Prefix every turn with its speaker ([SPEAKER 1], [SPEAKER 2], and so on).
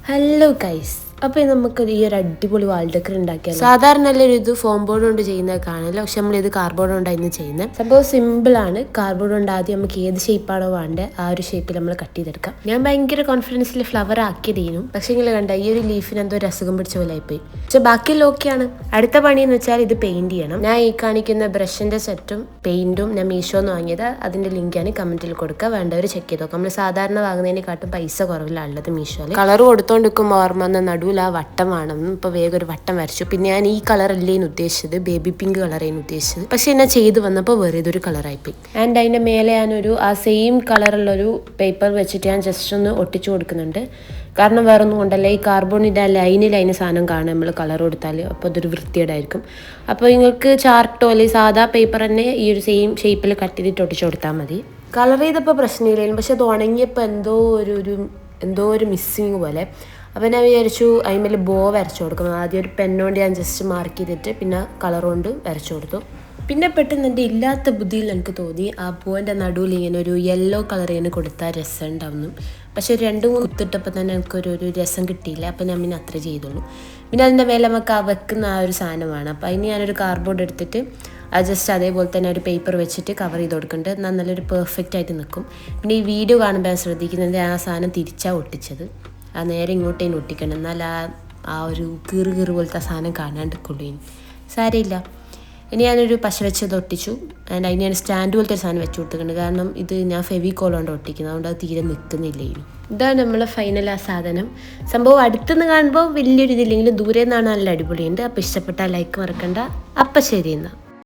[SPEAKER 1] Hello guys, അപ്പോൾ നമുക്ക് ഈ ഒരു അടിപൊളി വാൾ ഡെക്കർ ഉണ്ടാക്കിയാൽ സാധാരണ നല്ലൊരു ഇത് ഫോം ബോർഡ് കൊണ്ട് ചെയ്യുന്നത് കാണില്ല, പക്ഷെ നമ്മൾ ഇത് കാർഡ്ബോർഡ് കൊണ്ടായിരുന്നു ചെയ്യുന്നത്. സംഭവം സിമ്പിളാണ്. കാർഡ്ബോർഡ് കൊണ്ട് ആദ്യം നമുക്ക് ഏത് ഷേപ്പാണോ വേണ്ടത് ആ ഒരു ഷേപ്പിൽ നമ്മൾ കട്ട് ചെയ്തെടുക്കാം. ഞാൻ ഭയങ്കര കോൺഫിഡൻസിൽ ഫ്ലവർ ആക്കിയതേനും, പക്ഷേ നിങ്ങൾ കണ്ട ഈ ഒരു ലീഫിന് എന്തോ അസുഖം പിടിച്ച പോലെ ആയിപ്പോയി. പക്ഷെ ബാക്കിയെല്ലാം ഓക്കെയാണ്. അടുത്ത പണിയെന്ന് വെച്ചാൽ ഇത് പെയിന്റ് ചെയ്യണം. ഞാൻ ഈ കാണിക്കുന്ന ബ്രഷിന്റെ സെറ്റും പെയിന്റും ഞാൻ മീഷോന്ന് വാങ്ങിയത്. അതിന്റെ ലിങ്കാണ് കമന്റിൽ കൊടുക്കുക, വേണ്ടവർ ചെക്ക് ചെയ്ത് നോക്കാം. നമ്മൾ സാധാരണ വാങ്ങുന്നതിനെക്കാട്ടും പൈസ കുറവിലുള്ളത് മീഷോയിൽ. കളർ കൊടുത്തോണ്ടിരിക്കുമ്പോൾ ഓർമ്മ വന്ന നടുവിൽ ആ വട്ടം വേണമെന്ന് ഇപ്പോൾ വേഗം ഒരു വട്ടം വരച്ചു. പിന്നെ ഞാൻ ഈ കളർ അല്ലേന്ന് ഉദ്ദേശിച്ചത്, ബേബി പിങ്ക് കളറേന്ന് ഉദ്ദേശിച്ചത്. പക്ഷെ എന്നെ ചെയ്ത് വന്നപ്പോൾ വേറെ ഏതൊരു കളറായിപ്പോയി. ആൻഡ് അതിൻ്റെ മേലെ ഞാനൊരു ആ സെയിം കളറുള്ളൊരു പേപ്പർ വെച്ചിട്ട് ഞാൻ ജസ്റ്റ് ഒന്ന് ഒട്ടിച്ചു കൊടുക്കുന്നുണ്ട്. കാരണം വേറെ ഒന്നും കൊണ്ടല്ല, ഈ കാർബോണിൻ്റെ ലൈന് സാധനം കാണും നമ്മൾ കളർ കൊടുത്താൽ, അപ്പോൾ അതൊരു വൃത്തികേടായിരിക്കും. അപ്പോൾ നിങ്ങൾക്ക് ചാർട്ടോ അല്ലെങ്കിൽ സാധാ പേപ്പർ തന്നെ ഈ ഒരു സെയിം ഷേപ്പിൽ കട്ട് ചെയ്തിട്ട് ഒട്ടിച്ചു കൊടുത്താൽ മതി. കളർ ചെയ്തപ്പോൾ പ്രശ്നമില്ലായിരുന്നു, പക്ഷെ അത് ഉണങ്ങിയപ്പോൾ എന്തോ ഒരു മിസ്സിങ് പോലെ. അപ്പോൾ ഞാൻ വിചാരിച്ചു അതിന്മേൽ ബോ വരച്ചു കൊടുക്കണം. ആദ്യം ഒരു പെണ്ണുകൊണ്ട് ഞാൻ ജസ്റ്റ് മാർക്ക് ചെയ്തിട്ട് പിന്നെ കളർ കൊണ്ട് വരച്ചു കൊടുത്തു. പിന്നെ പെട്ടെന്ന് എൻ്റെ ഇല്ലാത്ത ബുദ്ധിയിൽ എനിക്ക് തോന്നി ആ പൂവിൻ്റെ നടുവിൽ ഇങ്ങനെ ഒരു യെല്ലോ കളർ ഇങ്ങനെ കൊടുത്താൽ രസം ഉണ്ടാവുന്നു. പക്ഷെ ഒരു 2-3 കുത്തിട്ടപ്പോൾ തന്നെ എനിക്കൊരു രസം കിട്ടിയില്ല. അപ്പോൾ ഞാൻ പിന്നെ അത്ര ചെയ്തുള്ളൂ. പിന്നെ അതിൻ്റെ മേലെ നമുക്ക് വെക്കുന്ന ആ ഒരു സാധനമാണ്. അപ്പോൾ അതിന് ഞാനൊരു കാർഡ്ബോർഡ് എടുത്തിട്ട് അത് ജസ്റ്റ് അതേപോലെ തന്നെ ഒരു പേപ്പർ വെച്ചിട്ട് കവർ ചെയ്ത് കൊടുക്കുന്നുണ്ട്. എന്നാൽ നല്ലൊരു പെർഫെക്റ്റ് ആയിട്ട് നിൽക്കും. പിന്നെ ഈ വീഡിയോ കാണുമ്പോൾ ഞാൻ ശ്രദ്ധിക്കുന്നത് ആ സാധനം തിരിച്ചാണ് ഒട്ടിച്ചത്. ആ നേരെ ഇങ്ങോട്ടേനും ഒട്ടിക്കണം, എന്നാൽ ആ ഒരു കീറ് പോലത്തെ സാധനം കാണാണ്ടിരിക്കുള്ളൂ. സാരമില്ല. ഇനി ഞാനൊരു പശ വെച്ചത് ഒട്ടിച്ചു. ആൻഡ് അതിന് ഞാൻ സ്റ്റാൻഡ് പോലത്തെ ഒരു സാധനം വെച്ച് കൊടുത്തിട്ടുണ്ട്. കാരണം ഇത് ഞാൻ ഫെവിക്കോൾ കൊണ്ട് ഒട്ടിക്കുന്നത്, അതുകൊണ്ട് അത് തീരെ നിൽക്കുന്നില്ല. ഇതാണ് നമ്മളെ ഫൈനൽ ആ സാധനം. സംഭവം അടുത്തുനിന്ന് കാണുമ്പോൾ വലിയൊരു ഇതില്ലെങ്കിലും ദൂരെ നിന്നാണ് നല്ല അടിപൊളിയുണ്ട്. അപ്പോൾ ഇഷ്ടപ്പെട്ടാൽ ലൈക്ക് മറക്കണ്ട. അപ്പം ശരി എന്നാൽ.